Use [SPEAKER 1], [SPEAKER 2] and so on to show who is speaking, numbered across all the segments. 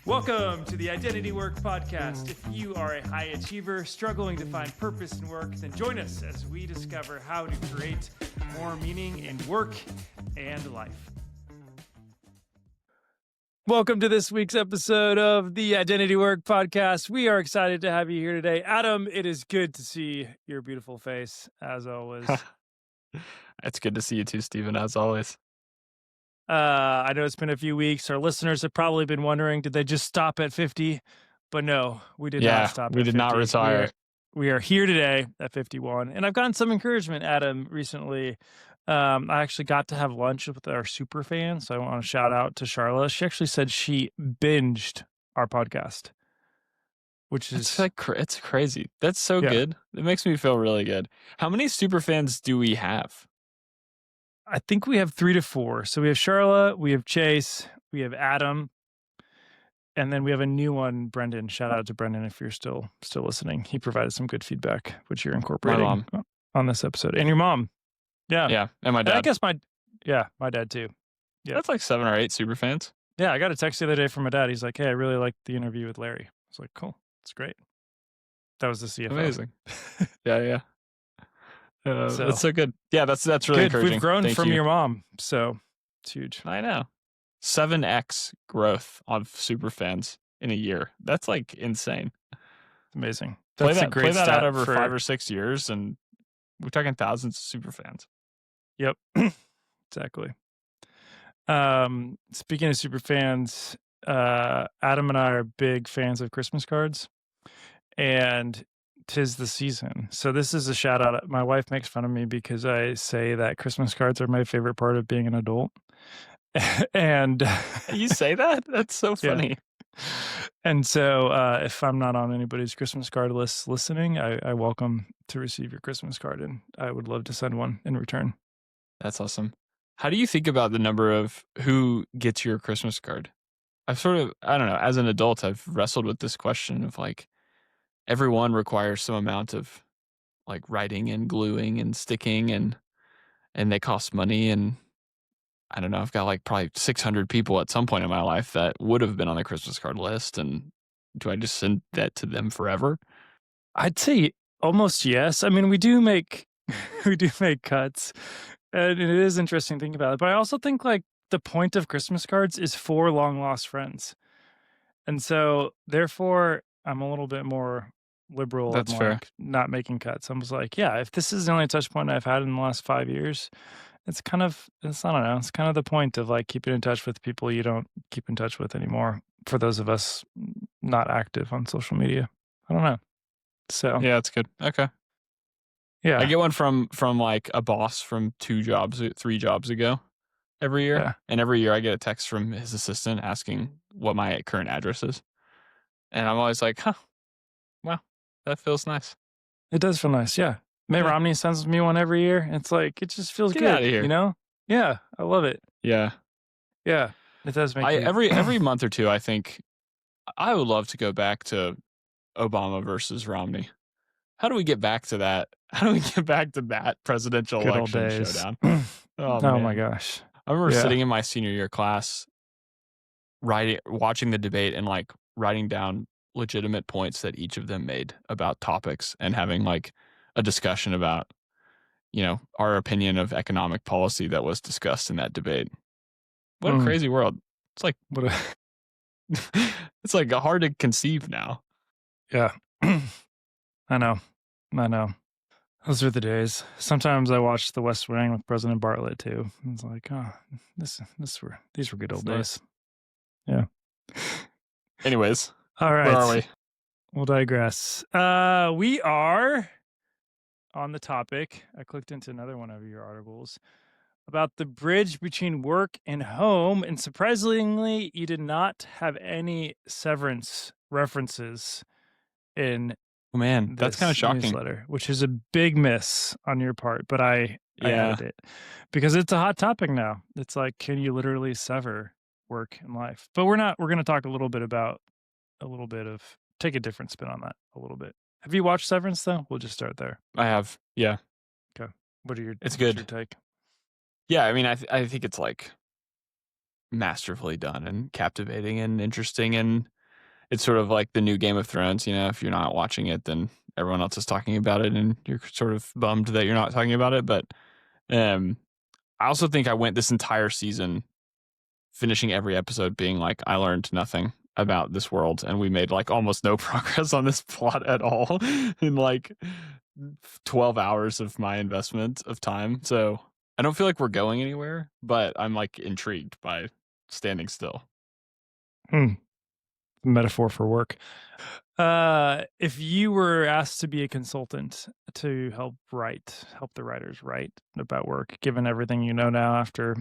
[SPEAKER 1] Welcome to the Identity Work Podcast. If you are a high achiever struggling to find purpose in work, then join us as we discover how to create more meaning in work and life. Welcome to this week's episode of the Identity Work Podcast. We are excited to have you here today. Adam, it is good to see your beautiful face, as always.
[SPEAKER 2] It's good to see you too, Stephen, as always.
[SPEAKER 1] I know it's been a few weeks. Our listeners have probably been wondering, did they just stop at 50? But no, we did not stop at 50.
[SPEAKER 2] We did not retire.
[SPEAKER 1] We are here today at 51. And I've gotten some encouragement, Adam, recently. I actually got to have lunch with our super fan. So I want to shout out to Charla. She actually said she binged our podcast, which is
[SPEAKER 2] it's crazy. That's so good. It makes me feel really good. How many super fans do we have?
[SPEAKER 1] I think we have 3 to 4. So we have Charla, we have Chase, we have Adam, and then we have a new one, Brendan. Shout out to Brendan if you're still listening. He provided some good feedback, which you're incorporating on this episode. And your mom.
[SPEAKER 2] Yeah, and my dad.
[SPEAKER 1] And I guess my dad too. Yeah.
[SPEAKER 2] That's like 7 or 8 super fans.
[SPEAKER 1] Yeah, I got a text the other day from my dad. He's like, hey, I really liked the interview with Larry. I was like, cool. That's great. That was the CFO.
[SPEAKER 2] Amazing. Yeah. That's so good. Yeah, that's really encouraging.
[SPEAKER 1] We've grown from your mom, so it's huge.
[SPEAKER 2] I know. 7x growth of super fans in a year. That's like insane.
[SPEAKER 1] It's amazing.
[SPEAKER 2] Play that out over 5 or 6 years, and we're talking thousands of super fans.
[SPEAKER 1] Yep, exactly. Speaking of super fans, Adam and I are big fans of Christmas cards, and 'tis the season. So this is a shout out. My wife makes fun of me because I say that Christmas cards are my favorite part of being an adult. And
[SPEAKER 2] you say that? That's so funny.
[SPEAKER 1] Yeah. And so if I'm not on anybody's Christmas card list listening, I welcome to receive your Christmas card, and I would love to send one in return.
[SPEAKER 2] That's awesome. How do you think about the number of who gets your Christmas card? I don't know, as an adult, I've wrestled with this question of like, everyone requires some amount of like writing and gluing and sticking, and they cost money. And I don't know, I've got like probably 600 people at some point in my life that would have been on the Christmas card list. And do I just send that to them forever?
[SPEAKER 1] I'd say almost yes. I mean, we do make cuts, and it is interesting to think about it. But I also think like the point of Christmas cards is for long lost friends. And so therefore I'm a little bit more liberal.
[SPEAKER 2] That's fair.
[SPEAKER 1] Like not making cuts. I was like, yeah, if this is the only touch point I've had in the last 5 years, I don't know, it's kind of the point of like keeping in touch with people you don't keep in touch with anymore, for those of us not active on social media. I don't know. So
[SPEAKER 2] yeah, that's good. Okay.
[SPEAKER 1] Yeah.
[SPEAKER 2] I get one from like a boss from 3 jobs ago every year.
[SPEAKER 1] Yeah.
[SPEAKER 2] And every year I get a text from his assistant asking what my current address is. And I'm always like, wow, that feels nice.
[SPEAKER 1] It does feel nice. Yeah. Mitt Romney sends me one every year. It's like, it just feels
[SPEAKER 2] Get
[SPEAKER 1] good.
[SPEAKER 2] out of here.
[SPEAKER 1] You know? Yeah. I love it.
[SPEAKER 2] Yeah.
[SPEAKER 1] Yeah. It does make
[SPEAKER 2] every month or two, I think I would love to go back to Obama versus Romney. How do we get back to that? How do we get back to that presidential
[SPEAKER 1] good
[SPEAKER 2] election
[SPEAKER 1] old days.
[SPEAKER 2] showdown?
[SPEAKER 1] Oh my gosh.
[SPEAKER 2] I remember sitting in my senior year class, watching the debate and like writing down legitimate points that each of them made about topics, and having like a discussion about, our opinion of economic policy that was discussed in that debate. What a crazy world. It's like, it's like hard to conceive now.
[SPEAKER 1] Yeah. I know. Those are the days. Sometimes I watch The West Wing with President Bartlett too. It's like, oh, these were good old days. Yeah.
[SPEAKER 2] Anyways.
[SPEAKER 1] All right.
[SPEAKER 2] Where are we?
[SPEAKER 1] We'll digress. We are on the topic. I clicked into another one of your articles about the bridge between work and home. And surprisingly, you did not have any Severance references in
[SPEAKER 2] that's kind of shocking.
[SPEAKER 1] Newsletter, which is a big miss on your part, but I added it because it's a hot topic now. It's like, can you literally sever work and life? But we're going to talk a little bit of take a different spin on that a little bit. Have you watched Severance though? We'll just start there.
[SPEAKER 2] I have. Yeah.
[SPEAKER 1] Okay. What's your take?
[SPEAKER 2] Yeah. I mean, I think it's like masterfully done and captivating and interesting, and it's sort of like the new Game of Thrones, you know, if you're not watching it, then everyone else is talking about it and you're sort of bummed that you're not talking about it. But um I also think I went this entire season finishing every episode being like, I learned nothing about this world and we made like almost no progress on this plot at all in like 12 hours of my investment of time. So I don't feel like we're going anywhere, but I'm like intrigued by standing still.
[SPEAKER 1] Hmm. Metaphor for work. If you were asked to be a consultant to help the writers write about work, given everything you know now after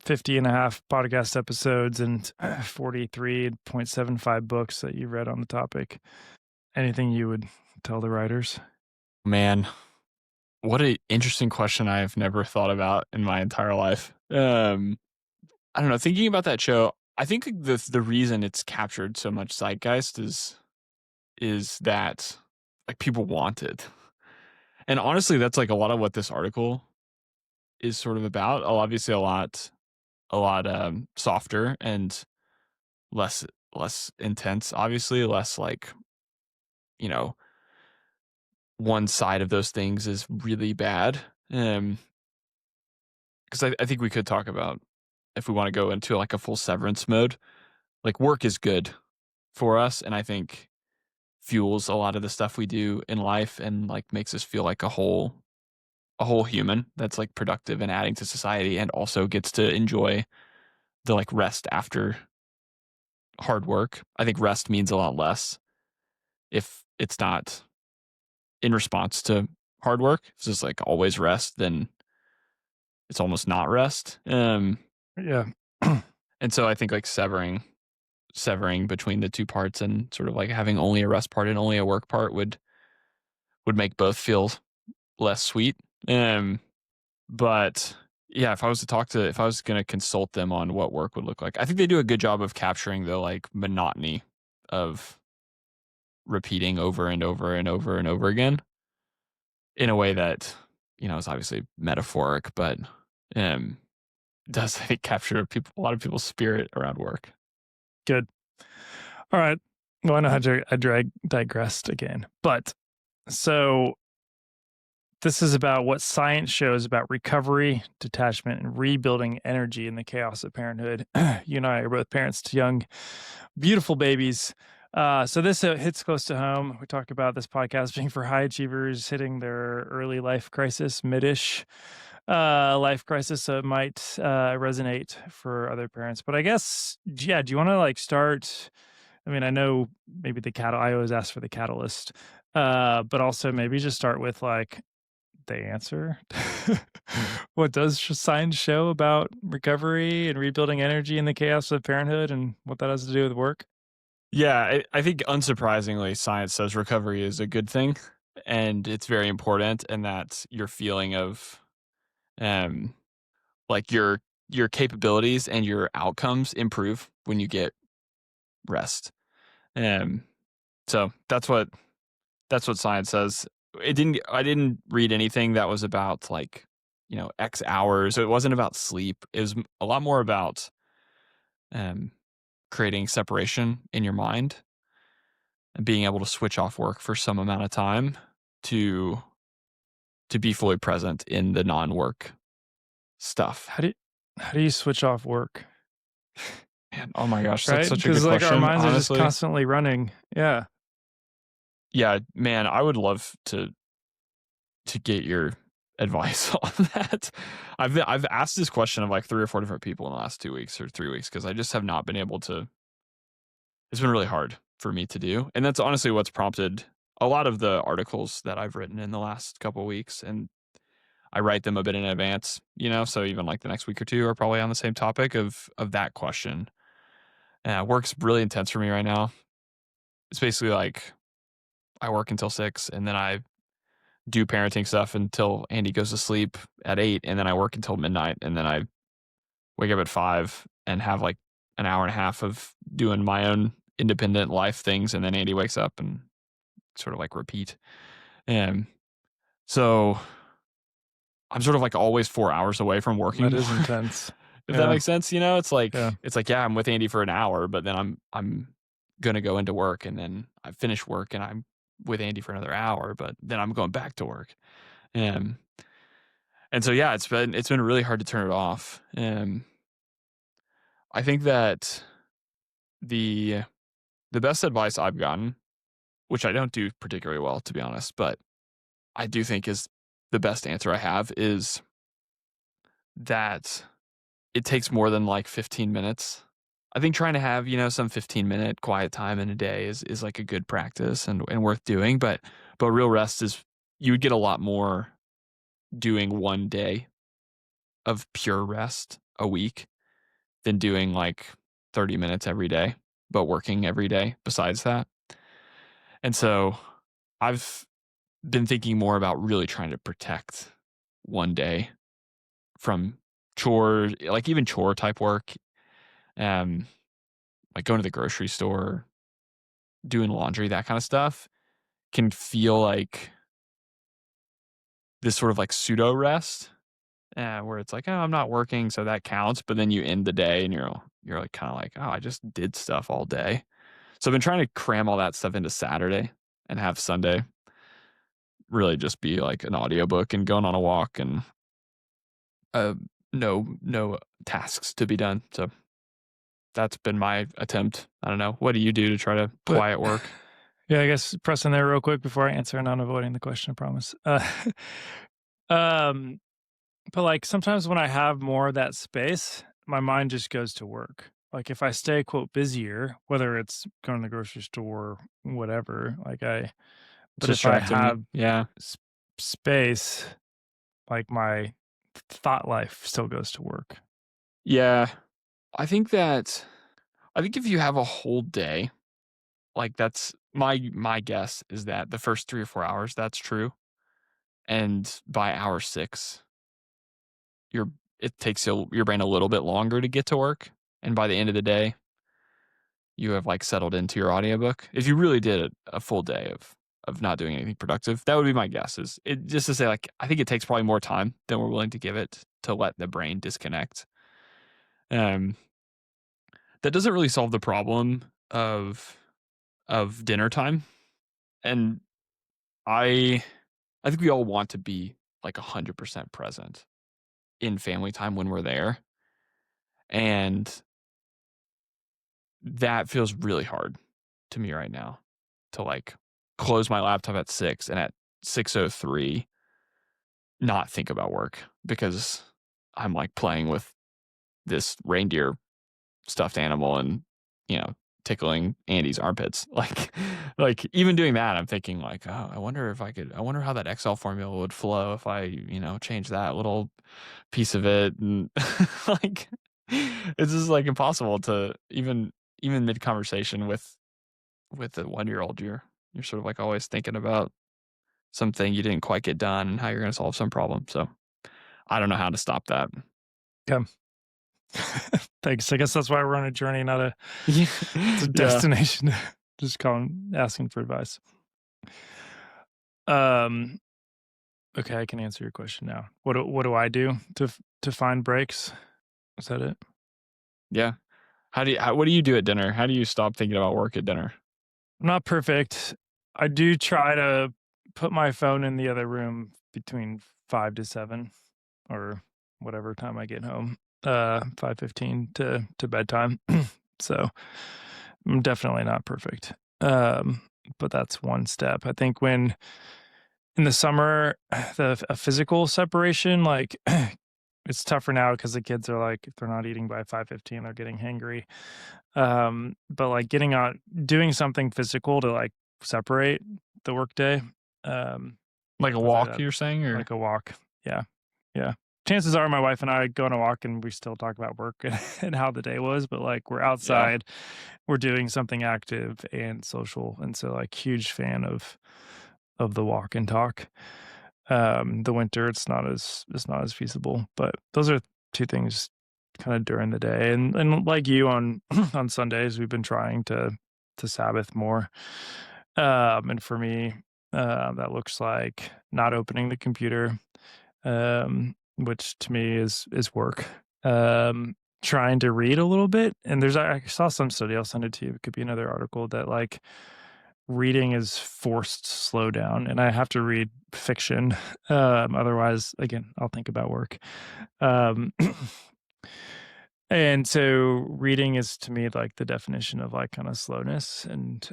[SPEAKER 1] 50 and a half podcast episodes and 43.75 books that you've read on the topic, anything you would tell the writers?
[SPEAKER 2] Man, what an interesting question I have never thought about in my entire life. I don't know, thinking about that show, I think the reason it's captured so much zeitgeist is that like people want it. And honestly, that's like a lot of what this article is sort of about. Obviously a lot softer and less less intense, obviously, less like, you know, one side of those things is really bad. Because I think we could talk about if we want to go into like a full severance mode, like work is good for us and I think fuels a lot of the stuff we do in life and like makes us feel like a whole human that's like productive and adding to society and also gets to enjoy the like rest after hard work. I think rest means a lot less if it's not in response to hard work. If it's just like always rest, then it's almost not rest.
[SPEAKER 1] Yeah.
[SPEAKER 2] And so I think like severing between the two parts and sort of like having only a rest part and only a work part would make both feel less sweet. Um, but yeah, if I was going to consult them on what work would look like, I think they do a good job of capturing the like monotony of repeating over and over and over and over again in a way that, you know, is obviously metaphoric, but um, does I think capture a lot of people's spirit around work.
[SPEAKER 1] Good. All right. Well, I know I digressed again, but so this is about what science shows about recovery, detachment, and rebuilding energy in the chaos of parenthood. You and I are both parents to young, beautiful babies. So this hits close to home. We talk about this podcast being for high achievers hitting their early life crisis, mid-ish life crisis. So it might resonate for other parents. But I guess, yeah, do you want to like start? I mean, I know maybe I always ask for the catalyst, but also maybe just start with like the answer. What does science show about recovery and rebuilding energy in the chaos of parenthood and what that has to do with work?
[SPEAKER 2] Yeah, I think unsurprisingly, science says recovery is a good thing, and it's very important, and that your feeling of um like your capabilities and your outcomes improve when you get rest. Um, so that's what science says. I didn't read anything that was about like, you know, X hours. It wasn't about sleep. It was a lot more about um creating separation in your mind and being able to switch off work for some amount of time to to be fully present in the non-work stuff.
[SPEAKER 1] How do you, how do you switch off work?
[SPEAKER 2] Man, oh my gosh, that's
[SPEAKER 1] Right?
[SPEAKER 2] such a good
[SPEAKER 1] Because like our
[SPEAKER 2] question,
[SPEAKER 1] minds are just
[SPEAKER 2] honestly.
[SPEAKER 1] constantly running. Yeah.
[SPEAKER 2] Yeah, man, I would love to get your advice on that. I've asked this question of like 3 or 4 different people in the last 2 weeks or 3 weeks because I just have not been able to. It's been really hard for me to do, and that's honestly what's prompted a lot of the articles that I've written in the last couple weeks, and I write them a bit in advance, you know, so even like the next week or 2 are probably on the same topic of that question. Work's really intense for me right now. It's basically like I work until 6 and then I do parenting stuff until Andy goes to sleep at 8 and then I work until midnight and then I wake up at 5 and have like an hour and a half of doing my own independent life things and then Andy wakes up and sort of like repeat. And so I'm sort of like always 4 hours away from working
[SPEAKER 1] That is
[SPEAKER 2] more.
[SPEAKER 1] intense.
[SPEAKER 2] If that
[SPEAKER 1] Yeah.
[SPEAKER 2] makes sense, you know,
[SPEAKER 1] Yeah.
[SPEAKER 2] it's like yeah, I'm with Andy for an hour, but then I'm gonna go into work, and then I finish work and I'm with Andy for another hour, but then I'm going back to work. Um, and so yeah, it's been really hard to turn it off. I think that the the best advice I've gotten, which I don't do particularly well, to be honest, but I do think is the best answer I have, is that it takes more than like 15 minutes. I think trying to have, some 15-minute quiet time in a day is like a good practice and worth doing, but real rest is, you would get a lot more doing one day of pure rest a week than doing like 30 minutes every day, but working every day besides that. And so I've been thinking more about really trying to protect one day from chore, like even chore type work, um, like going to the grocery store, doing laundry, that kind of stuff can feel like this sort of like pseudo rest, where it's like, oh, I'm not working, so that counts. But then you end the day and you're like kind of like, oh, I just did stuff all day. So I've been trying to cram all that stuff into Saturday and have Sunday really just be like an audiobook and going on a walk and uh, no tasks to be done. So that's been my attempt. I don't know. What do you do to try to
[SPEAKER 1] But
[SPEAKER 2] quiet work?
[SPEAKER 1] yeah, I guess pressing there real quick before I answer, and not avoiding the question, I promise. Um, but like sometimes when I have more of that space, my mind just goes to work. Like if I stay quote busier, whether it's going to the grocery store, whatever,
[SPEAKER 2] It's
[SPEAKER 1] but if I
[SPEAKER 2] distracting.
[SPEAKER 1] have
[SPEAKER 2] Yeah.
[SPEAKER 1] s- space, like my thought life still goes to work.
[SPEAKER 2] Yeah. I think that I think if you have a whole day, like that's my guess is that the first 3 or 4 hours, that's true. And by hour 6, your it takes your brain a little bit longer to get to work. And by the end of the day, you have like settled into your audiobook. If you really did a full day of not doing anything productive, that would be my guess. Is it just to say like I think it takes probably more time than we're willing to give it to let the brain disconnect. Um, that doesn't really solve the problem of dinner time. And I I think we all want to be like 100% present in family time when we're there. And that feels really hard to me right now to like close my laptop at 6 and at 6:03 not think about work because I'm like playing with this reindeer stuffed animal and, you know, tickling Andy's armpits. Like even doing that, I'm thinking like, oh, I wonder how that Excel formula would flow if I, change that little piece of it. And like, it's just like impossible to even mid conversation with a 1 year old, you're sort of like always thinking about something you didn't quite get done and how you're going to solve some problem. So I don't know how to stop that.
[SPEAKER 1] Okay. Thanks. I guess that's why we're on a journey, not a
[SPEAKER 2] Yeah.
[SPEAKER 1] it's a
[SPEAKER 2] Yeah.
[SPEAKER 1] destination. Just calling, asking for advice. Um, okay, I can answer your question now. What do I do to find breaks? Is that it?
[SPEAKER 2] Yeah. What do you do at dinner? How do you stop thinking about work at dinner?
[SPEAKER 1] I'm not perfect. I do try to put my phone in the other room between 5 to 7 or whatever time I get home. 5:15 to bedtime. So I'm definitely not perfect. But that's one step. I think when in the summer, a physical separation, like it's tougher now because the kids are like, if they're not eating by 5:15, they're getting hangry. But like getting on, doing something physical to like separate the workday, um,
[SPEAKER 2] Like a
[SPEAKER 1] I'll say
[SPEAKER 2] walk,
[SPEAKER 1] that,
[SPEAKER 2] you're saying, or
[SPEAKER 1] like a walk. Yeah. Yeah. Chances are my wife and I go on a walk and we still talk about work and how the day was, but like we're
[SPEAKER 2] yeah,
[SPEAKER 1] outside, we're doing something active and social. And so like huge fan of the walk and talk. The winter it's not as feasible, but those are two things kind of during the day. And like you on on Sundays, we've been trying to Sabbath more. And for me, that looks like not opening the computer, which to me is work. trying to read a little bit, and I saw some study, I'll send it to you, it could be another article that, like, reading is forced slow down, and I have to read fiction, otherwise, again, I'll think about work. Um, and so reading is to me like the definition of like kind of slowness, and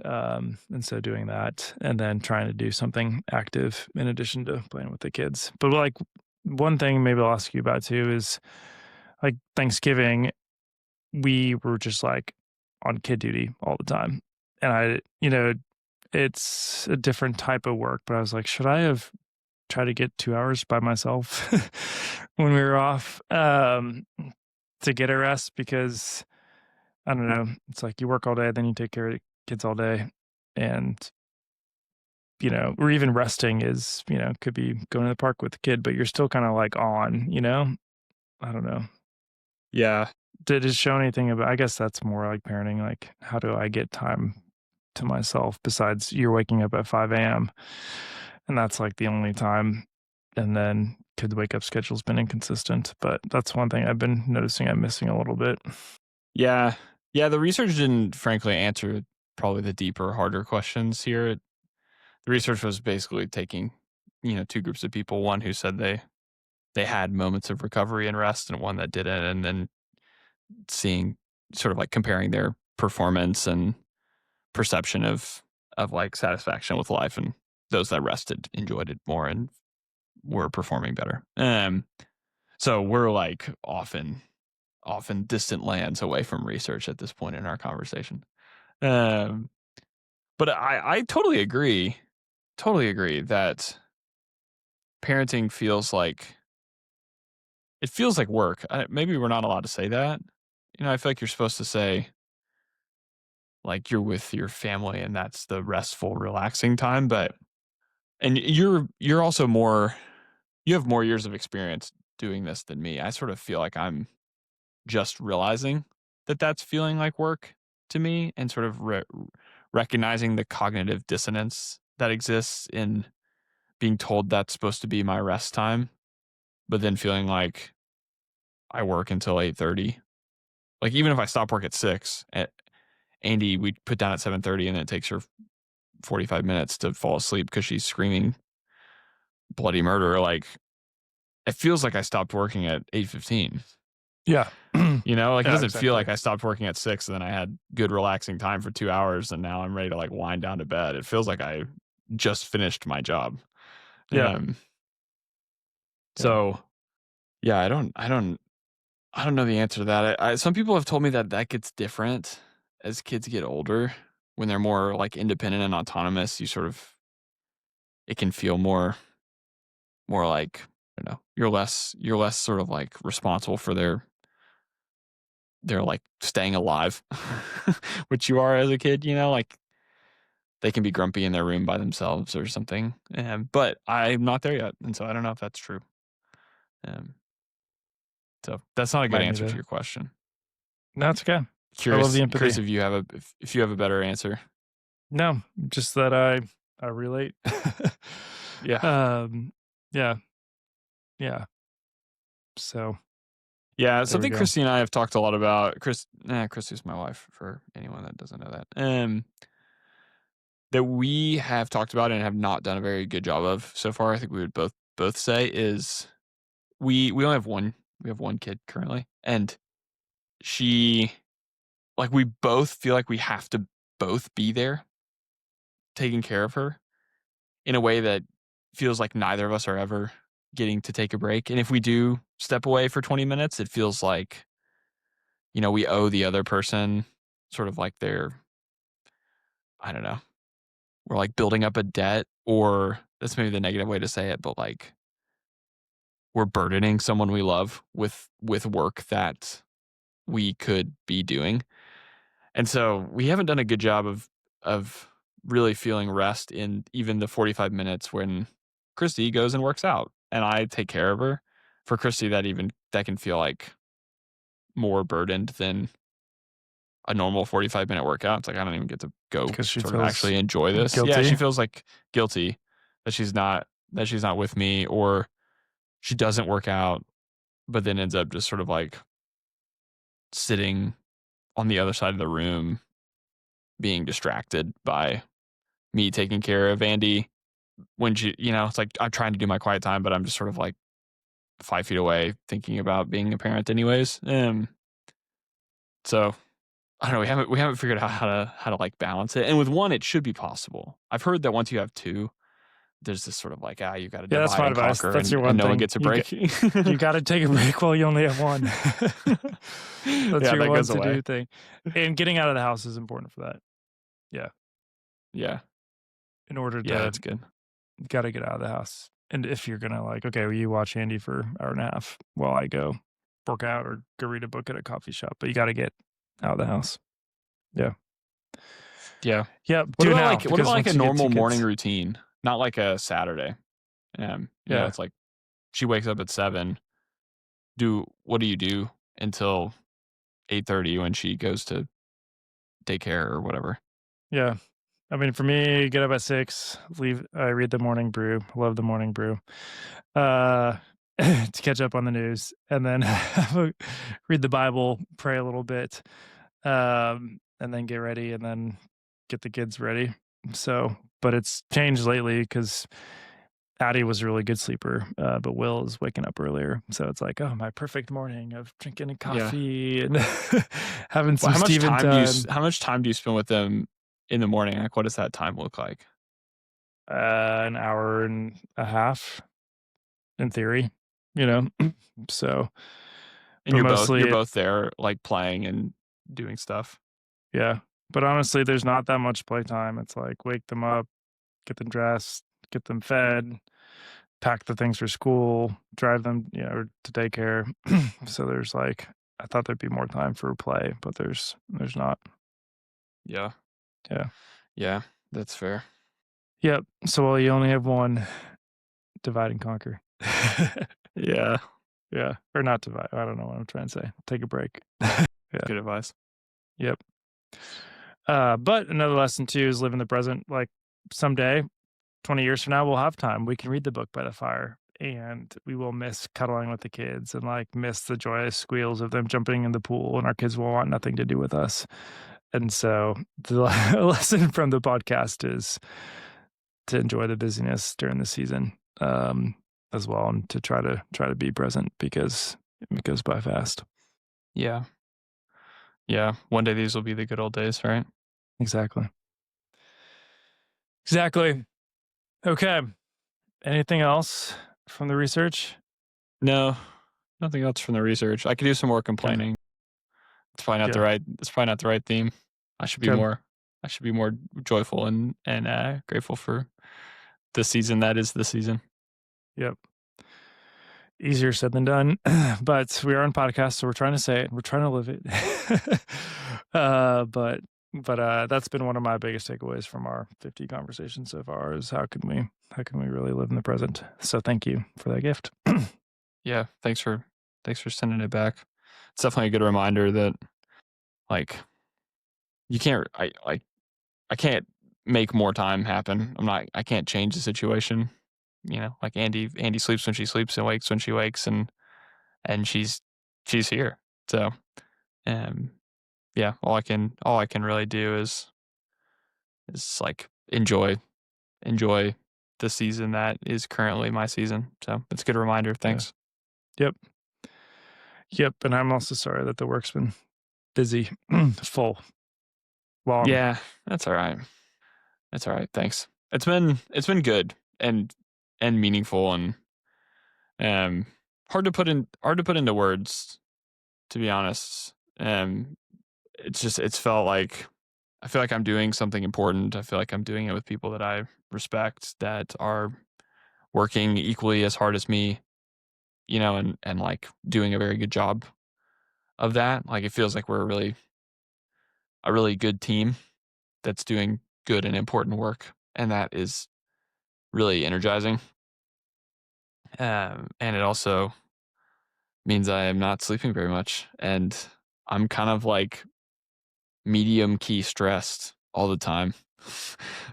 [SPEAKER 1] so doing that and then trying to do something active in addition to playing with the kids. But like one thing maybe I'll ask you about too is like Thanksgiving, we were just like on kid duty all the time. And it's a different type of work, but I was like, should I have tried to get 2 hours by myself when we were off to get a rest? Because I don't know, it's like you work all day, then you take care of the kids all day. And, or even resting is, could be going to the park with the kid, but you're still kind of like on. I don't know.
[SPEAKER 2] Yeah.
[SPEAKER 1] Did it show anything about, I guess that's more like parenting, like how do I get time to myself besides you're waking up at 5 a.m. and that's like the only time. And then kids wake up schedule's been inconsistent, but that's one thing I've been noticing I'm missing a little bit.
[SPEAKER 2] Yeah. Yeah, the research didn't frankly answer probably the deeper, harder questions here. The research was basically taking, two groups of people, one who said they had moments of recovery and rest and one that didn't, and then seeing sort of like comparing their performance and perception of like satisfaction with life, and those that rested enjoyed it more and were performing better. So we're like often distant lands away from research at this point in our conversation. Um, but I totally agree that parenting feels like work. Maybe we're not allowed to say that. I feel like you're supposed to say like you're with your family and that's the restful, relaxing time. But and you're also you have more years of experience doing this than me. I sort of feel like I'm just realizing that that's feeling like work to me, and sort of recognizing the cognitive dissonance that exists in being told that's supposed to be my rest time, but then feeling like I work until 8:30. Like even if I stop work at 6, Andy, we put down at 7:30, and then it takes her 45 minutes to fall asleep because she's screaming bloody murder. Like it feels like I stopped working at 8:15.
[SPEAKER 1] Yeah.
[SPEAKER 2] Like it
[SPEAKER 1] Yeah,
[SPEAKER 2] doesn't feel
[SPEAKER 1] exactly.
[SPEAKER 2] like I stopped working at 6 and then I had good relaxing time for 2 hours and now I'm ready to like wind down to bed. It feels like I just finished my job.
[SPEAKER 1] Yeah.
[SPEAKER 2] Um,
[SPEAKER 1] Yeah.
[SPEAKER 2] so yeah, I don't know the answer to that. Some people have told me that that gets different as kids get older. When they're more like independent and autonomous, it can feel more like, I don't know, you're less sort of like responsible for their like staying alive, which you are as a kid, like they can be grumpy in their room by themselves or something. But I'm not there yet, and so I don't know if that's true. Um, so that's not a good
[SPEAKER 1] Might need
[SPEAKER 2] answer to
[SPEAKER 1] to.
[SPEAKER 2] your question.
[SPEAKER 1] No, it's okay. I love the
[SPEAKER 2] Curious
[SPEAKER 1] empathy.
[SPEAKER 2] if you have a better answer.
[SPEAKER 1] No, just that I relate.
[SPEAKER 2] Yeah.
[SPEAKER 1] um, yeah, yeah. So
[SPEAKER 2] Yeah,
[SPEAKER 1] there we
[SPEAKER 2] something
[SPEAKER 1] go.
[SPEAKER 2] Christy and I have talked a lot about. Christy's my wife, for anyone that doesn't know that. That we have talked about and have not done a very good job of so far. I think we would both say is we only have one. We have one kid currently, and she like we both feel like we have to both be there taking care of her in a way that feels like neither of us are ever getting to take a break. And if we do step away for 20 minutes, it feels like, we owe the other person sort of like I don't know, we're like building up a debt, or that's maybe the negative way to say it, but like we're burdening someone we love with work that we could be doing. And so we haven't done a good job of really feeling rest in even the 45 minutes when Christy goes and works out and I take care of her. For Christy, that can feel like more burdened than a normal 45-minute workout. It's like I don't even get to go
[SPEAKER 1] Because she
[SPEAKER 2] sort of
[SPEAKER 1] feels
[SPEAKER 2] actually enjoy this. Yeah, she
[SPEAKER 1] guilty.
[SPEAKER 2] feels like guilty that she's not with me, or she doesn't work out, but then ends up just sort of like sitting on the other side of the room being distracted by me taking care of Andy when she, it's like I'm trying to do my quiet time, but I'm just sort of like 5 feet away thinking about being a parent anyways. So I don't know. We haven't figured out how to like balance it. And with one, it should be possible. I've heard that once you have two, there's this sort of like, you got to
[SPEAKER 1] Yeah, that's
[SPEAKER 2] divide
[SPEAKER 1] my
[SPEAKER 2] and
[SPEAKER 1] advice.
[SPEAKER 2] conquer,
[SPEAKER 1] That's your
[SPEAKER 2] and
[SPEAKER 1] one
[SPEAKER 2] no one
[SPEAKER 1] thing.
[SPEAKER 2] gets a break.
[SPEAKER 1] You got to take a break while you only have one. That's
[SPEAKER 2] Yeah,
[SPEAKER 1] your
[SPEAKER 2] that
[SPEAKER 1] one
[SPEAKER 2] goes
[SPEAKER 1] to do
[SPEAKER 2] away.
[SPEAKER 1] thing. And getting out of the house is important for that. Yeah.
[SPEAKER 2] Yeah,
[SPEAKER 1] In order
[SPEAKER 2] yeah,
[SPEAKER 1] to,
[SPEAKER 2] that's good.
[SPEAKER 1] got to get out of the house. And if you're going to like, okay, well, you watch Andy for an hour and a half while I go work out or go read a book at a coffee shop, but you got to get out of the house. Yeah.
[SPEAKER 2] Yeah.
[SPEAKER 1] Yeah.
[SPEAKER 2] What
[SPEAKER 1] Do
[SPEAKER 2] about
[SPEAKER 1] now
[SPEAKER 2] like what about
[SPEAKER 1] because
[SPEAKER 2] like a
[SPEAKER 1] once you get two
[SPEAKER 2] normal morning
[SPEAKER 1] kids,
[SPEAKER 2] routine? Not like a Saturday.
[SPEAKER 1] yeah.
[SPEAKER 2] It's like she wakes up at 7. What do you do until 8:30 when she goes to daycare or whatever?
[SPEAKER 1] Yeah. I mean, for me, get up at 6, leave. I read the morning brew. Love the morning brew. Uh, to catch up on the news, and then read the Bible, pray a little bit, and then get ready, and then get the kids ready. So, but it's changed lately because Addie was a really good sleeper, but Will is waking up earlier. So it's like, oh, my perfect morning of drinking a
[SPEAKER 2] Yeah.
[SPEAKER 1] coffee and having
[SPEAKER 2] Well,
[SPEAKER 1] some Steven time.
[SPEAKER 2] how much time do you spend with them in the morning? Like, what does that time look like?
[SPEAKER 1] An hour and a half in theory, you know? So,
[SPEAKER 2] And
[SPEAKER 1] but
[SPEAKER 2] you're
[SPEAKER 1] mostly
[SPEAKER 2] both there, like, playing and doing stuff?
[SPEAKER 1] yeah. But honestly, there's not that much playtime. It's like wake them up, get them dressed, get them fed, pack the things for school, drive them, to daycare. So there's like, I thought there'd be more time for play, but there's not.
[SPEAKER 2] Yeah.
[SPEAKER 1] Yeah.
[SPEAKER 2] Yeah, that's fair.
[SPEAKER 1] Yep. So well, you only have one, divide and conquer.
[SPEAKER 2] Yeah,
[SPEAKER 1] Yeah. Or not divide. I don't know what I'm trying to say. Take a break. Yeah.
[SPEAKER 2] good advice.
[SPEAKER 1] Yep. But another lesson too is live in the present. Like someday, 20 years from now, we'll have time. We can read the book by the fire and we will miss cuddling with the kids and like miss the joyous squeals of them jumping in the pool, and our kids will want nothing to do with us. And so the lesson from the podcast is to enjoy the busyness during the season, as well, and to try to be present because it goes by fast.
[SPEAKER 2] Yeah. Yeah, one day these will be the good old days, right?
[SPEAKER 1] Exactly. Exactly. Okay. Anything else from the research?
[SPEAKER 2] No, nothing else from the research. I could do some more
[SPEAKER 1] Okay.
[SPEAKER 2] complaining.
[SPEAKER 1] Good.
[SPEAKER 2] It's probably not the right theme. I should be
[SPEAKER 1] Good.
[SPEAKER 2] more I should be more joyful and grateful for the season that is the season.
[SPEAKER 1] Yep. Easier said than done, but we are on podcast, so we're trying to say it. We're trying to live it. uh, but that's been one of my biggest takeaways from our 50 conversations so far is how can we really live in the present? So thank you for that gift.
[SPEAKER 2] Yeah, thanks for sending it back. It's definitely a good reminder that, like, you can't I can't make more time happen. I can't change the situation. Like Andy sleeps when she sleeps and wakes when she wakes, and she's here. So, um yeah, all I can really do is like enjoy the season that is currently my season. So, it's a good reminder.
[SPEAKER 1] Yeah.
[SPEAKER 2] Thanks.
[SPEAKER 1] Yep. Yep. And I'm also sorry that the work's been busy, full, long.
[SPEAKER 2] Yeah, that's all right. That's all right. Thanks. It's been good and meaningful and um hard to put into words, to be honest. It's felt like I feel like I'm doing something important. I feel like I'm doing it with people that I respect that are working equally as hard as me, and like doing a very good job of that. Like it feels like we're a really good team that's doing good and important work, and that is really energizing. And it also means I am not sleeping very much, and I'm kind of like medium key stressed all the time.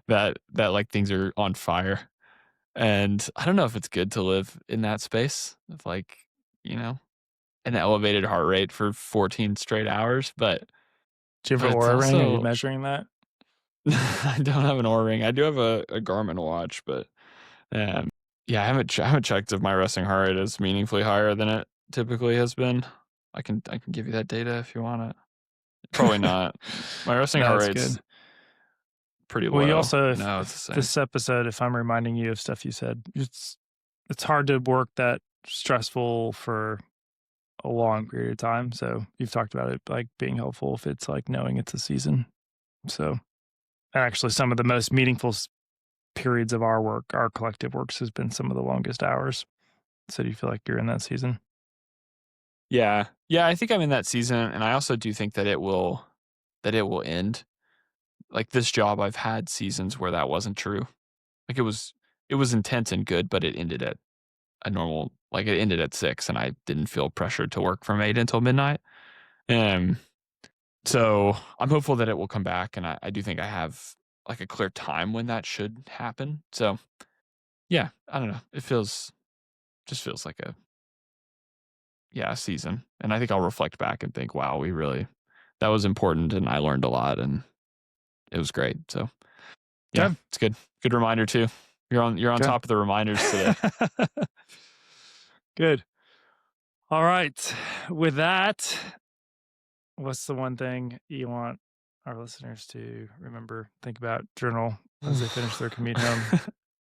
[SPEAKER 2] That like things are on fire, and I don't know if it's good to live in that space of like, you know, an elevated heart rate for 14 straight hours,
[SPEAKER 1] Do you have
[SPEAKER 2] but
[SPEAKER 1] an
[SPEAKER 2] it's
[SPEAKER 1] Aura ring? Are you
[SPEAKER 2] also
[SPEAKER 1] measuring that?
[SPEAKER 2] I don't have an Oura ring. I do have a Garmin watch, but um, yeah, I haven't checked if my resting heart rate is meaningfully higher than it typically has been. I can give you that data if you want it. Probably not. My resting
[SPEAKER 1] No,
[SPEAKER 2] heart
[SPEAKER 1] that's
[SPEAKER 2] rate's
[SPEAKER 1] good.
[SPEAKER 2] pretty
[SPEAKER 1] Well, you
[SPEAKER 2] low.
[SPEAKER 1] also,
[SPEAKER 2] No, it's the
[SPEAKER 1] if
[SPEAKER 2] same.
[SPEAKER 1] this episode, if I'm reminding you of stuff you said, it's hard to work that stressful for a long period of time. So you've talked about it like being helpful if it's like knowing it's a season. So and actually, some of the most meaningful periods of our work, our collective works, has been some of the longest hours. So do you feel like you're in that season?
[SPEAKER 2] Yeah. Yeah, I think I'm in that season, and I also do think that it will end. Like, this job, I've had seasons where that wasn't true. Like, it was intense and good, but it ended at a normal like, it ended at 6, and I didn't feel pressured to work from 8 until midnight. Um, so I'm hopeful that it will come back, and I do think I have, like, a clear time when that should happen. So, yeah, I don't know. It feels just feels like a yeah, a season, and I think I'll reflect back and think, "Wow, we really that was important, and I learned a lot, and it was great." So, yeah,
[SPEAKER 1] Okay.
[SPEAKER 2] it's good. Good reminder too. You're on
[SPEAKER 1] Okay.
[SPEAKER 2] top of the reminders today.
[SPEAKER 1] Good. All right. With that, what's the one thing you want our listeners to remember, think about, journal as they finish their commute home?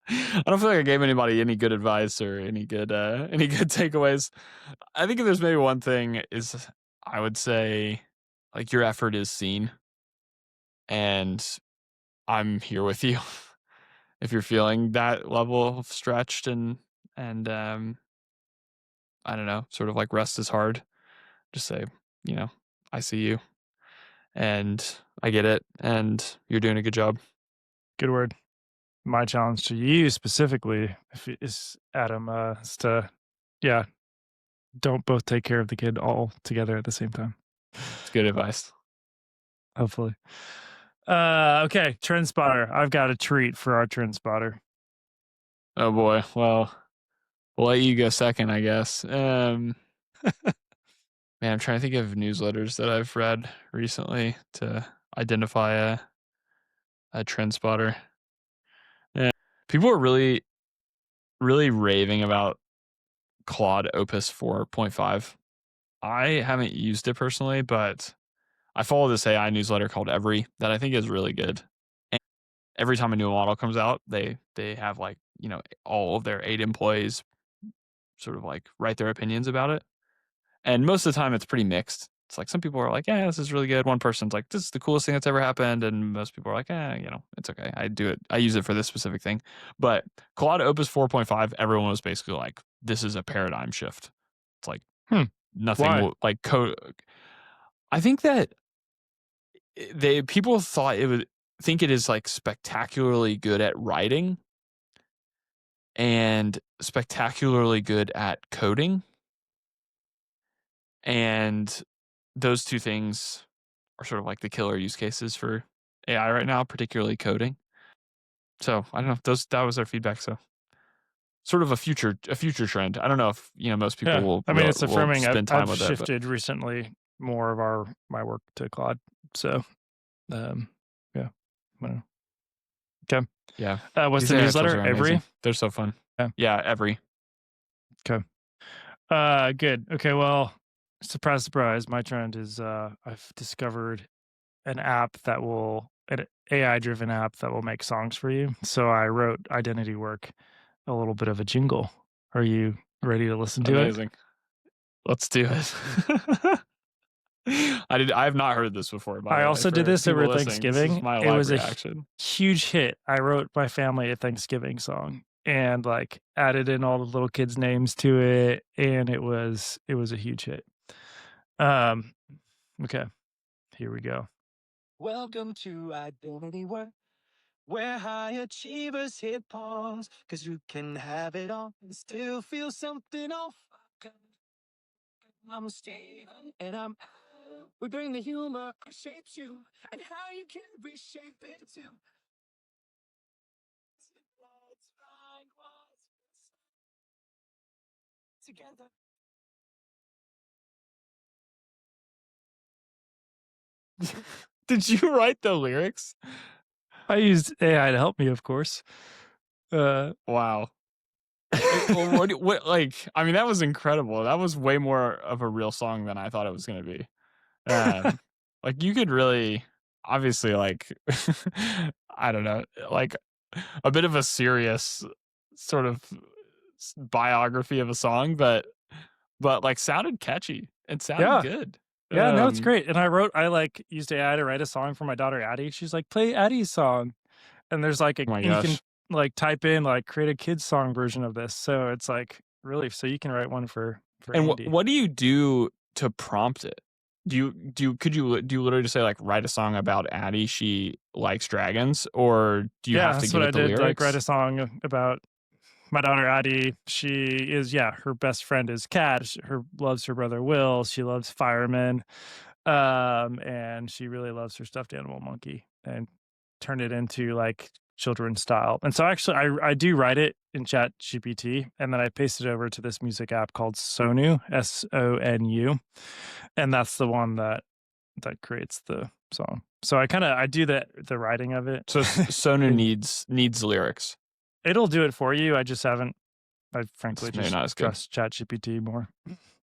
[SPEAKER 2] I don't feel like I gave anybody any good advice or any good takeaways. I think if there's maybe one thing is I would say like your effort is seen and I'm here with you if you're feeling that level of stretched and I don't know, sort of like rest is hard. Just say, you know, I see you and I get it and you're doing a good job.
[SPEAKER 1] Good word. My challenge to you specifically if it is Adam, is to, yeah, don't both take care of the kid all together at the same time.
[SPEAKER 2] It's good advice.
[SPEAKER 1] Hopefully. Okay, trend spotter. I've got a treat for our trend spotter.
[SPEAKER 2] Oh boy. Well, we'll let you go second, I guess. Man, I'm trying to think of newsletters that I've read recently to identify a trend spotter. Eh, people are really raving about Claude Opus 4.5. I haven't used it personally, but I follow this AI newsletter called Every that I think is really good. And every time a new model comes out, they have like, you know, all of their 8 employees sort of like write their opinions about it. And most of the time it's pretty mixed. It's like some people are like, "Yeah, this is really good." One person's like, "This is the coolest thing that's ever happened," and most people are like, you know, it's okay. I do it. I use it for this specific thing." But Claude Opus 4.5, everyone was basically like, "This is a paradigm shift." It's like
[SPEAKER 1] Hmm.
[SPEAKER 2] nothing
[SPEAKER 1] Why?
[SPEAKER 2] will like code. I think that they people thought it would think it is like spectacularly good at writing and spectacularly good at coding, and those two things are sort of like the killer use cases for AI right now, particularly coding. So I don't know. Those that was our feedback. So sort of a future trend. I don't know if you know most people
[SPEAKER 1] Yeah. I mean, it's
[SPEAKER 2] will
[SPEAKER 1] affirming. I've
[SPEAKER 2] spend time
[SPEAKER 1] I've
[SPEAKER 2] with it, but
[SPEAKER 1] shifted recently more of my work to Claude. So, um, yeah. I don't know. Okay.
[SPEAKER 2] yeah,
[SPEAKER 1] What's
[SPEAKER 2] these
[SPEAKER 1] the
[SPEAKER 2] AI tools
[SPEAKER 1] newsletter?
[SPEAKER 2] are
[SPEAKER 1] Avery?
[SPEAKER 2] amazing. They're so fun.
[SPEAKER 1] Yeah.
[SPEAKER 2] Yeah, every
[SPEAKER 1] Okay. Good. Okay. Well, surprise, surprise. My trend is I've discovered an app that will an AI driven app that will make songs for you. So I wrote identity work, a little bit of a jingle. Are you ready to listen to it?
[SPEAKER 2] amazing. Let's do it. I have not heard this before, by
[SPEAKER 1] I
[SPEAKER 2] the way.
[SPEAKER 1] also did
[SPEAKER 2] For
[SPEAKER 1] this over
[SPEAKER 2] people listening, this is
[SPEAKER 1] Thanksgiving.
[SPEAKER 2] my
[SPEAKER 1] It
[SPEAKER 2] live
[SPEAKER 1] was a
[SPEAKER 2] reaction.
[SPEAKER 1] huge hit. I wrote my family a Thanksgiving song and like added in all the little kids' names to it, and it was a huge hit. Um, okay, here we go. Welcome to Identity Work, where high achievers hit pause, cause you can have it all and still feel something off. I'm Steven, and we bring the humor, shapes you, and how you can reshape it too. Let's find what's together.
[SPEAKER 2] Did you write the lyrics?
[SPEAKER 1] I used AI to help me, of course. Uh,
[SPEAKER 2] Wow. What like, I mean, that was incredible. That was way more of a real song than I thought it was gonna be. Um, like, you could really obviously, like, I don't know, like, a bit of a serious sort of biography of a song, but, like, sounded catchy. It sounded
[SPEAKER 1] yeah.
[SPEAKER 2] good.
[SPEAKER 1] Yeah, no, it's
[SPEAKER 2] Um,
[SPEAKER 1] great, and I, like, used AI to write a song for my daughter Addie. She's like, "Play Addie's song," and there's, like, a
[SPEAKER 2] oh my
[SPEAKER 1] and you can,
[SPEAKER 2] gosh.
[SPEAKER 1] like, type in, like, "Create a kids song version of this," so it's, like, really so you can write one for
[SPEAKER 2] And what
[SPEAKER 1] Andy.
[SPEAKER 2] what do you do to prompt it? Do you literally just say, like, "Write a song about Addie, she likes dragons," or do you
[SPEAKER 1] Yeah,
[SPEAKER 2] have to
[SPEAKER 1] that's
[SPEAKER 2] give
[SPEAKER 1] what
[SPEAKER 2] it
[SPEAKER 1] I
[SPEAKER 2] the
[SPEAKER 1] did, like, write a
[SPEAKER 2] lyrics?
[SPEAKER 1] song about my daughter Addie. She is yeah, her best friend is Cat. Her loves her brother Will. She loves firemen, and she really loves her stuffed animal monkey. And turn it into like children's style. And so actually, I do write it in Chat GPT, and then I paste it over to this music app called Sonu, Sonu, and that's the one that creates the song. So I do the writing of it.
[SPEAKER 2] So Sonu
[SPEAKER 1] And
[SPEAKER 2] needs lyrics.
[SPEAKER 1] it'll do it for you. I just haven't. I frankly
[SPEAKER 2] It's maybe
[SPEAKER 1] just
[SPEAKER 2] not as good.
[SPEAKER 1] trust ChatGPT more.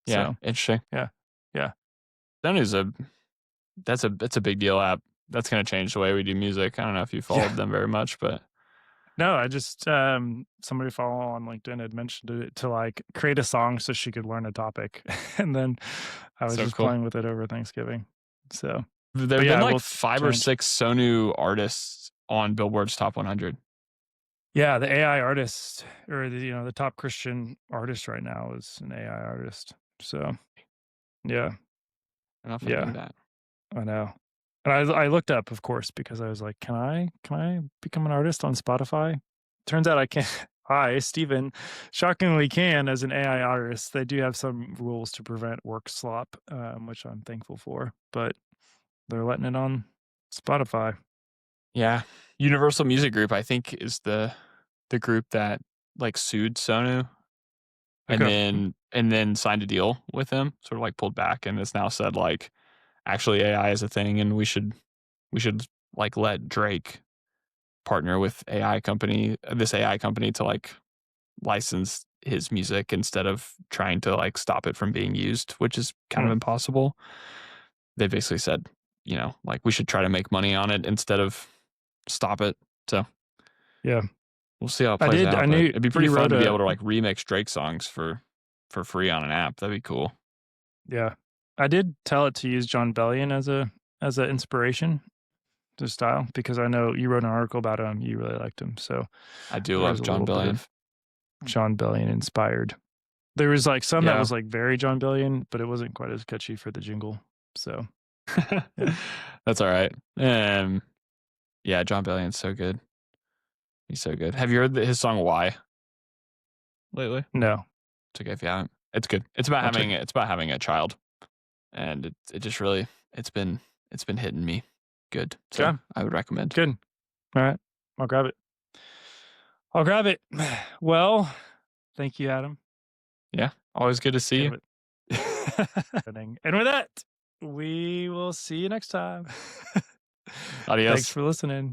[SPEAKER 2] Yeah,
[SPEAKER 1] So
[SPEAKER 2] interesting.
[SPEAKER 1] yeah, yeah,
[SPEAKER 2] Sonu's a that's a big deal app. That's gonna change the way we do music. I don't know if you
[SPEAKER 1] yeah.
[SPEAKER 2] followed them very much, but
[SPEAKER 1] No, I just somebody follow on LinkedIn had mentioned it to like create a song so she could learn a topic, and then I was
[SPEAKER 2] so
[SPEAKER 1] just
[SPEAKER 2] cool.
[SPEAKER 1] playing with it over Thanksgiving. So,
[SPEAKER 2] There
[SPEAKER 1] but
[SPEAKER 2] have
[SPEAKER 1] yeah,
[SPEAKER 2] been,
[SPEAKER 1] I
[SPEAKER 2] like,
[SPEAKER 1] will
[SPEAKER 2] 5 or
[SPEAKER 1] change.
[SPEAKER 2] 6 Sonu artists on Billboard's Top 100.
[SPEAKER 1] Yeah, the AI artist or the top Christian artist right now is an AI artist. So yeah,
[SPEAKER 2] I don't know if I knew
[SPEAKER 1] yeah,
[SPEAKER 2] that.
[SPEAKER 1] I know. And I looked up, of course, because I was like, can I become an artist on Spotify? Turns out I can. Hi, Steven. Shockingly can as an AI artist. They do have some rules to prevent work slop, which I'm thankful for, but they're letting it on Spotify.
[SPEAKER 2] Yeah. Universal Music Group, I think, is the group that, like, sued Sonu
[SPEAKER 1] Okay.
[SPEAKER 2] and then signed a deal with him, sort of, like, pulled back and has now said, like, "Actually, AI is a thing, and we should, like, let Drake partner with this AI company to, like, license his music instead of trying to, like, stop it from being used," which is kind of
[SPEAKER 1] Mm,
[SPEAKER 2] impossible. They basically said, like, "We should try to make money on it instead of stop it." So,
[SPEAKER 1] yeah.
[SPEAKER 2] we'll see how it
[SPEAKER 1] I
[SPEAKER 2] plays
[SPEAKER 1] did. I
[SPEAKER 2] out, but
[SPEAKER 1] knew
[SPEAKER 2] it'd be pretty
[SPEAKER 1] you
[SPEAKER 2] fun
[SPEAKER 1] wrote
[SPEAKER 2] to be
[SPEAKER 1] a
[SPEAKER 2] able to, like, remix Drake songs for free on an app. That'd be cool.
[SPEAKER 1] yeah. I did tell it to use John Bellion as a inspiration to style because I know you wrote an article about him. You really liked him. So
[SPEAKER 2] I do
[SPEAKER 1] there was
[SPEAKER 2] love
[SPEAKER 1] a
[SPEAKER 2] John
[SPEAKER 1] little bit
[SPEAKER 2] Bellion.
[SPEAKER 1] of John Bellion inspired. There was, like, some that
[SPEAKER 2] Yeah.
[SPEAKER 1] was, like, very John Bellion, but it wasn't quite as catchy for the jingle. So, yeah.
[SPEAKER 2] That's alright. Yeah, John Bellion's so good. He's so good. Have you heard his song "Why" lately?
[SPEAKER 1] No,
[SPEAKER 2] It's okay if you haven't. It's good.
[SPEAKER 1] I'll check
[SPEAKER 2] It's about having a child, and it just really it's been hitting me good, so
[SPEAKER 1] okay,
[SPEAKER 2] I would recommend.
[SPEAKER 1] good. Alright. I'll grab it. I'll grab it. Well, thank you, Adam.
[SPEAKER 2] Yeah, always good to see
[SPEAKER 1] And
[SPEAKER 2] you.
[SPEAKER 1] with and with that, we will see you next time. Thanks
[SPEAKER 2] Adios.
[SPEAKER 1] for listening.